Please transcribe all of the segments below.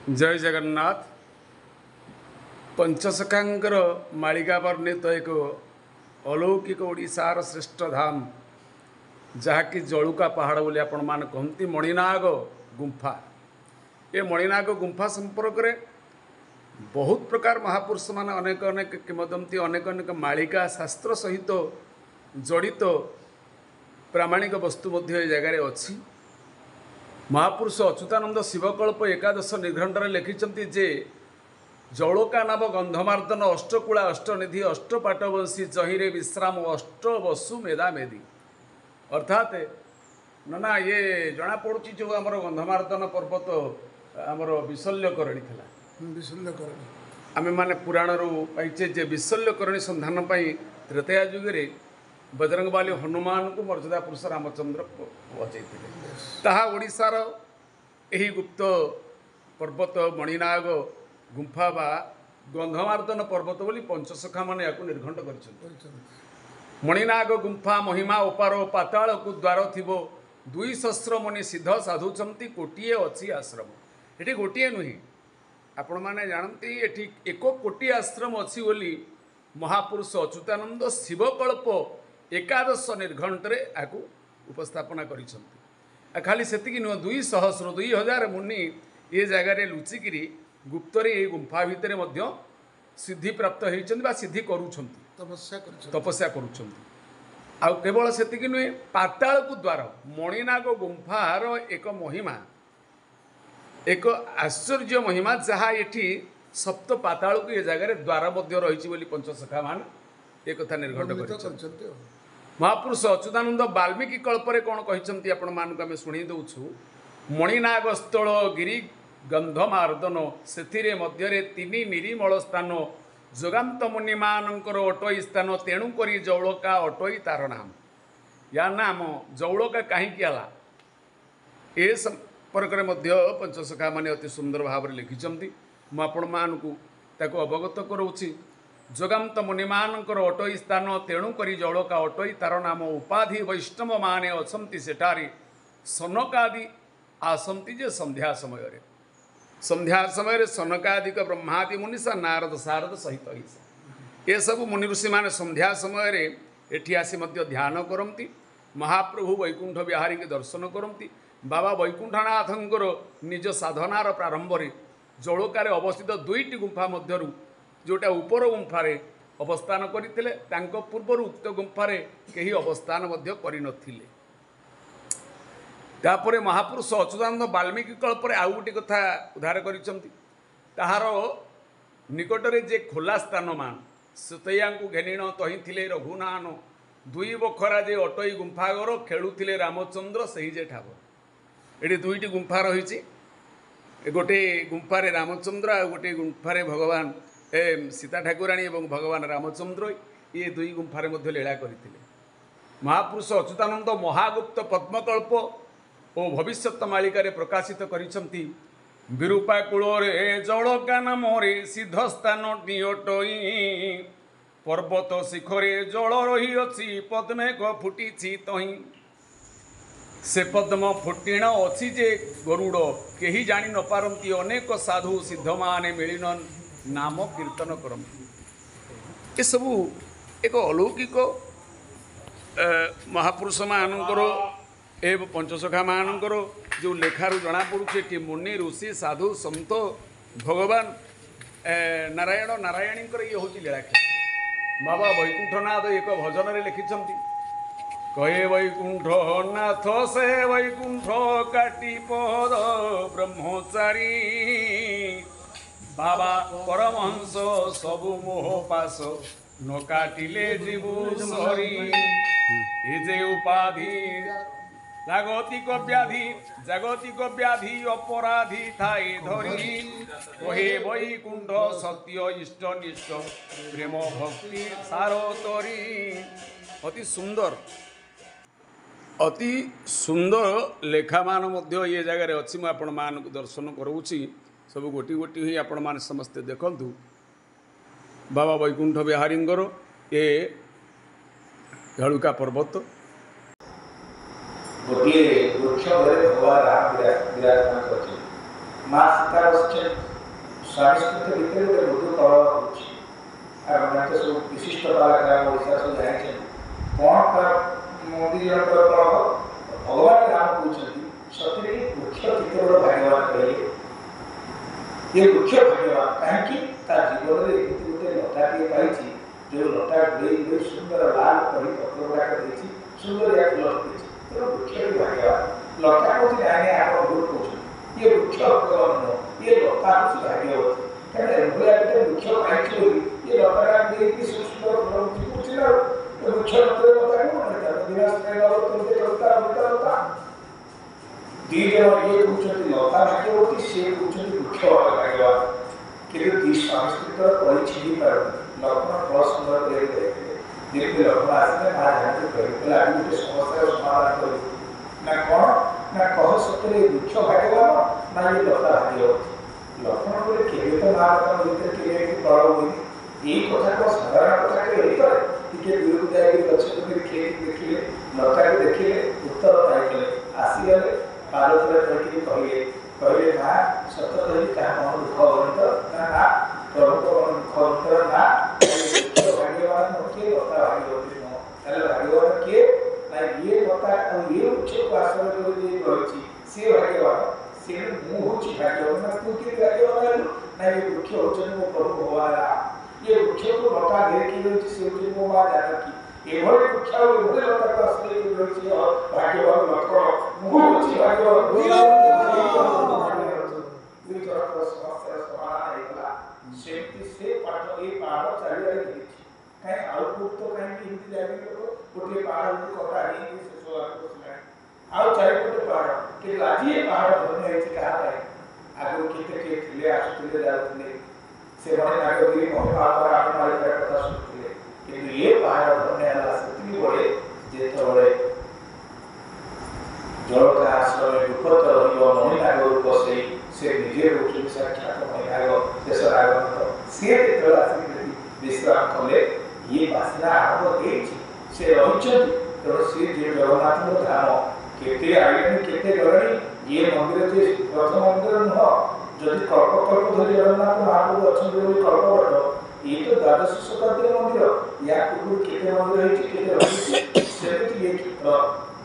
जय जगन्नाथ। पंचसखांकर मालिका वर्णित एक अलौकिक ओडिशार श्रेष्ठ धाम जहाँकि जलुका पहाड़ बोली आपण मान कहती मणिनाग गुंफा। ये मणिनाग गुंफा संपर्क में बहुत प्रकार महापुरुष मान अनेक अनेक किंवदंती अनेक अनेक मालिका शास्त्र सहित जड़ित प्रामाणिक वस्तु मध्य जगार अच्छी। महापुरुष अच्युतानंद शिवकल्प एकादश निर्घंटर लिखिंट जे जौड़का नाम गंधमार्दन अष्टकूला अष्टनिधि अष्टपाटवंशी जहिरे विश्राम अष्ट वसु मेधा मेदी। अर्थात ना ये जना पड़ी जो आमर गंधमार्दन पर्वत आमर विशल्यकरणी था। विशल्यकरणी आमे माने पुराण पाइचे जे विशल्यकरणी संधान त्रेतया जुगे बजरंगबाली हनुमान को मर्यादा पुरुष रामचंद्र बचैते ताहा ओडिशार एही गुप्त पर्वत मणिनाग गुंफा बा गंधमार्दन पर्वत बोली पंचसखा माने याकु निर्घंट कर। मणिनाग गुंफा महिमा उपार पाताल को द्वार थिबो 200 मुनि सिद्ध साधुचंती कोटिए अछि आश्रम। एठी गोटिए नुही आपण माने जानती एठी 1 कोटी आश्रम अछि बोली महापुरुष अच्युतानंद शिवकल्प एकादश निर्घंटे आकु उपस्थापना करिसंती। खाली सेतिकी नुह 200 मुनि ये जगार लुचिकी गुप्तरे ये गुंफा भितर मध्य सिद्धि प्राप्त होइछन्ति बा सिद्धि करूछन्ति तपस्या करूछन्ति। आ केवल सेतिकी नुहे पाताल को द्वार मणिनाग गुंफार एक महिमा एक आश्चर्य महिमा जहाँ एठी सप्त पाताल को ये जगार द्वार मध्य रही बोली पंचसखा मान एक कथा निर्घंट कर। महापुरुष अच्युतानंद वाल्मीकि कल्परे कौन कहते आपण मानक आम शुणी दौछु। मणिनाग स्थल गिरी गंधमार्दन से मध्य 3 निरीमल स्थान जोगांत मुनि मानकर अटई स्थान तेणुक जौड़का अटई तार नाम। या नाम जौड़का कहीं आला ए संपर्क में पंचसखा माने अति सुंदर भाव में लिखिंट। मुझे अवगत करोछि। जोगांत मुनिमानकर अटई स्थान तेणुक जौड़का अटई तार नाम उपाधि वैष्णव माने अछंती सेठारी सनकादि आसंती जे संध्या समय सनकादिक ब्रह्मादि मुनिषा नारद सारद सहित ये सब मुनि ऋषि माने संध्या समय एठी आसी मध्य ध्यान करती। महाप्रभु वैकुंठ विहारी के दर्शन करती। बाबा वैकुंठनाथंकर निज साधनार प्रारंभ में जौड़कार अवस्थित 2टी गुंफा मध्यरु जोटा ऊपर गुंफारे अवस्थान करते पूर्वर उक्त गुंफारे कहीं अवस्थान करनथिले। तापर महापुरुष अच्युतानंद वाल्मीकि कल्परे आउ गोटे कथा उद्धार कर निकटरे जे खोला स्थान मान सुतैया घेनिण तही थिले रघुनान 2 बखरा जे अटई गुंफागर खेलुथिले रामचंद्र सही जे ठावर। ये 2टी गुंफा रही गोटे गुंफारे रामचंद्र आ गोटे गुंफारे भगवान सीता ठाकुराणी एवं भगवान रामचंद्र ये 2 गुंफारे मध्य लीला करते। महापुरुष अच्युतानंद महागुप्त पद्मकल्प और भविष्यत मालिका प्रकाशित करिसंती। विरूपा कूଳରେ जौड़का नामरे सिद्ध स्थान नियटई पर्वत शिखरे जल रही अछि पद्मेघ फुटिछि तही से पद्म फुटिण अछि जे गरुड़ केही जानी न पारंती अनेक साधु सिद्ध माने मिलिन नाम कीर्तन करती। ये सबू एक अलौकिक महापुरुष मानकर एवं पंचसखा मानकर जो लेखारू जना पड़ुचे कि मुनि ऋषि साधु संत भगवान नारायण नारायणी ये हूँ लीलाक्षेत्र। बाबा वैकुंठनाथ एक भजन में लिखिंट कहे वैकुंठनाथ से वैकुंठ काटी पद ब्रह्मचारी बाबा परमहंस सबु मोह पास न काटिले जीवु सरी जे उपाधि जागतिक व्याधि अपराधी थाए धरी कहे वैकुंठ सत्य इष्ट निष्ठ प्रेम भक्ति सार तरी। अति सुंदर लेखा मान मध्य ये जगार अच्छी मुझे आपण मान दर्शन करोछि। सब गोटी गोटी हुई आपण मान समस्ते देखंतु। बाबा वैकुंठ विहारींगर ये झलुका पर्वत गोटे वृक्ष घरे भगवान राम विराजमान कर माँ सीता बस स्वामी स्मृति भितर गोटे मृदु कलह हो सब विशिष्ट कलाकार ओडिशा सब जाए कौन मोदी जनकर कलह भगवान राम कहते सतरे वृक्ष कितने बड़ भाग्यवान कहे ये वृक्ष भाग्यवान कहीं जीवन में एमती गोटे लताटे पाई जो लता गुड़े सुंदर लाल पड़ी पत्र गुड़ाक देती सुंदर या फुल तेणु वृक्ष भी भाग्यवान लता को जाने आप भूल कहते ये वृक्ष नुह ये लता हूँ भाग्यवती कहीं एभलिया गोटे वृक्ष पाई ये लता देती सुंदर फल वृक्ष लता लता दी जन ये कहते लता भाग्यवती सी कहते वृक्ष भाग्यवान कि दी स्वामी स्त्री परी छिड़ी पार लक्ष्मण बहुत सुंदर देखते देखते लक्ष्मण आसने माँ जानते कहते आज गोटे समस्या समाधान कर ना कौन ना कह सतरे वृक्ष भाग्यवान ना ये लता भाग्यवती लक्ष्मण बोले केवे तो महाभारत भीतर केवे तल हुए ये कथा को साधारण कथा के दूर जाए गच्छे देखिले लता को देखिले उत्तर पाइले आसीगले पार्वती कहते कहले ना सत कही क्या मन दुख बंत ना प्रभु मन दुख बंतर ना भाग्यवान किए लता भाग्यवती नुह भाग्यवान किए ना ये लता ये वृक्ष को आश्रय रही सी भाग्यवान सी मु हूँ भाग्यवान ना तू किए भाग्यवान ना ये वृक्ष होते मो प्रभु भगवान राम ये वृक्ष को लता घेर रही सी हूँ मो माँ जानकी एभली वृक्ष एभली लता को आश्रय रही भाग्यवान लक्ष्मण मु हूँ भाग्यवान समस्या समाधान होगा सेमती से पाठ ये पहाड़ चारिआडे देखी कहीं आउटपुट तो कहीं हिंदी जाए गोटे पहाड़ कटा नहीं शेष होगा आउ चारिपटे पहाड़ कि आज ये पहाड़ धन्य होती क्या आगु किए आसुले जाते से नागगिरी महिमा आत्मारिकार कथा शुणुले कि ये पहाड़ धन्य है बड़े जिते जल का आश्रय विपत रहीनाग रूप से निजे रोचे साक्षात महिनाग शेष आगमन सी विश्राम कले ये बासना आरंभ से रही तेणु सी जगन्नाथ धाम केते आईनी केते गलणी ये मंदिर जे प्रथम मंदिर नुह जदि कल्प कल्प धरी जगन्नाथ महाप्रभु अच्छे कल्पवट ये तो द्वादश शताब्दी मंदिर या पूर्व केते मंदिर होती केते रही सेमती ये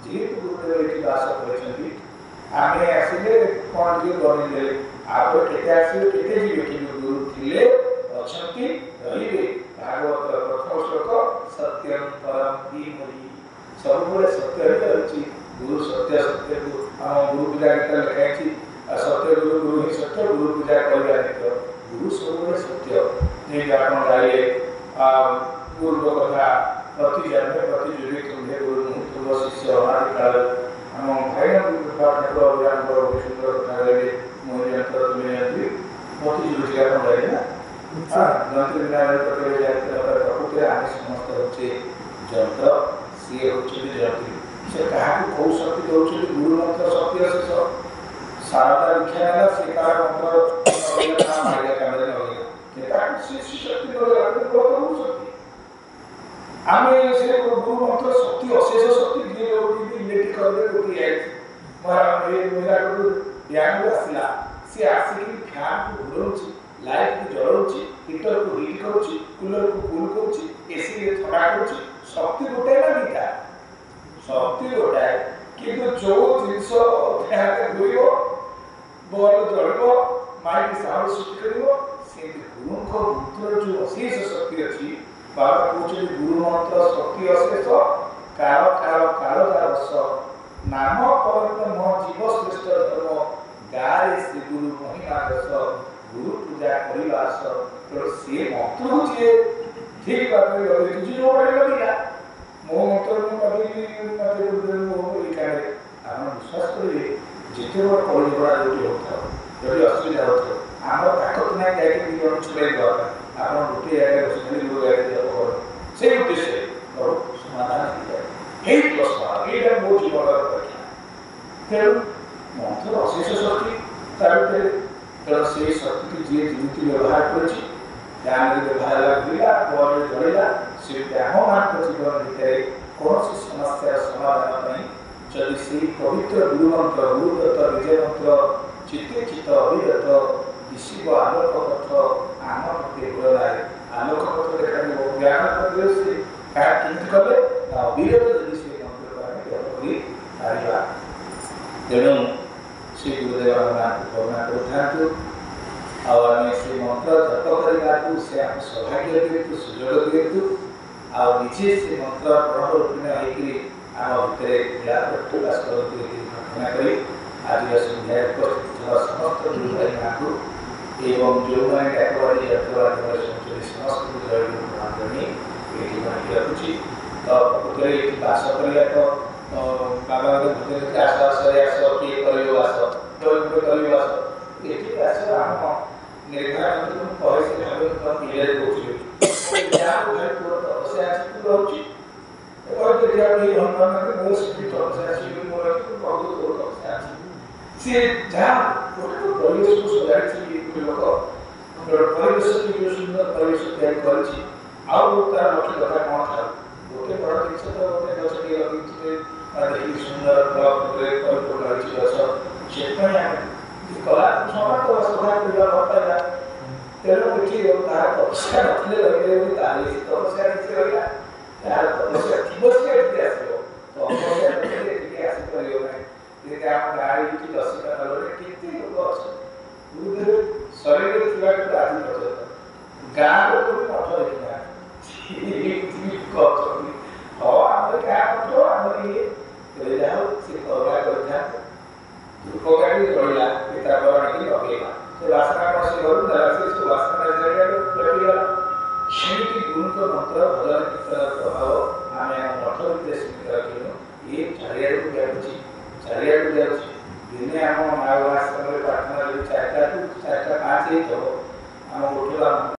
जेहेतु गुरुदेव ये दास कर आमे आसिले कौन टे गणिले आप केते आसिले केते जीवे कि गुरु थिले अछंती रहिबे भागवत प्रथम श्लोक सत्यं परम धीमहि सब बड़े सत्य रही गुरु सत्य सत्य आम गुरु पूजा गीता लिखाई सत्य गुरु गुरु ही सत्य गुरु पूजा करवा नित्य गुरु सब बड़े सत्य नहीं आप गाइले गुरु कथा प्रति जन्मे प्रति जुगे तुम्हें गुरु तुम शिष्य अनादि काल आम भाई ठाकुर अभियान सुंदर कथा गाइले मोहन यंत्र तुम्हें प्रति जुगे आप गाइले ना जंत्र विनायक प्रकृति आम समस्त होचे जंत्र सी होचे जंत्री से कहा कौ शक्ति दौर गुरु मंत्र शक्ति शेष शारदा दीक्षा है से कार मंत्र आमे से गुरु मंत्र शक्ति अशेष शक्ति दिए इलेक्ट्रिक कर गोटी आई महिला को ध्यान आसला सी आसिक फैन को घुरौची लाइट को जलाऊँच हीटर को हिट करुँच कूलर को कूल करुँच एसी थंडा करुँच शक्ति गोटे ना दीटा शक्ति गोटाए किंतु जो जिनस घुर बल जल माइक साउंड सृष्टि कर गुरु मंत्र जो अशेष शक्ति अच्छी बाबा कहते गुरु मंत्र शक्ति अशेष काल काल काल वर्ष नाम पवित्र मह जीव श्रेष्ठ धर्म गारे श्री गुरु महिमा दस गुरु पूजा करवास तेणु सी मंत्र हूँ ठीक बात लगे जो लगे मो मंत्र मत लिखा आप विश्वास करेंगे जिते बड़ कली झगड़ा जो होता जब असुविधा होता आम ताकत ना जाए जन छुड़ा आप गोटे जगह बस गुरु गाड़ी से उद्देश्य समाधान हो मो जीवन परीक्षा तेणु मंत्र अशेष शक्ति तेणु से शक्ति की जी जमी व्यवहार कर व्यवहार घुरला जड़ेगा से मान जीवन भितर कौन समस्या समाधान जदि से पवित्र गुरु मंत्र गुरुदत्त विजय मंत्र चित्ते चित्त अविरत दिशिब आलोक पथ आम प्रति गुणाए आलोक पथ देखा ज्ञान पत्र से क्या किंतु कले अविरत यदि से मंत्र करें पारिबा तेणु श्री गुरुदेव करुणा करूँ आम से मंत्र जप करने से आम सौभाग्य दिखु सुजोग दिखु आजे से मंत्र प्रणरूपीण होम भितर प्रकाश करती प्रार्थना करी आज सन्ध्या उपस्थित समस्त गुरु भाई माँ एवं जो मैंने डाकवाड़ी यात्रावाड़ी समस्त जय गुरु महाजनी ये रखुची तो प्रकृत ये बास करा तो बाबा भजन आस आस किए कर आस ये आस आम निर्भया कहे से भाव क्लियर कौन तपस्या रोचे हनुमान मोर से तपस्या मोर बहुत तपस्या सी जहाँ परिवेश को सजाई लोक परिवेश की जो सुंदर परिवेश तैयारी कर तार लक्ष्य कथा कौन था गोटे बड़ जिस तो गोटे गछ टे लगे देखिए सुंदर गछ से कला समाज तो सभा करवा भरता तेणु ये तार तपस्या नथिले लगे तपस्या किसी रहा यार तपस्या थी से आसो तपस्या आसपार आप गाड़ी की दशटा कलर केते लोक अच्छा गुरुदेव शरीर थी आज पर्यटन गाँ लोक भी मठ देखना हाँ आम गाँ मठ आम ये जाओ से करुणा कर धूप गाड़ी रहा पिता आगे लगेगा से वासना कौन से करूँ से वासना लगेगा सेमती गुरुत्व मंत्र भजन कीर्तन प्रभाव आम मठ भितर सीमित रखिलु ये चारिआड़ को व्यापुची चारिआड़ को जाऊँगी दिने आम माँ आश्रम प्रार्थना 4टा 5 आम उठला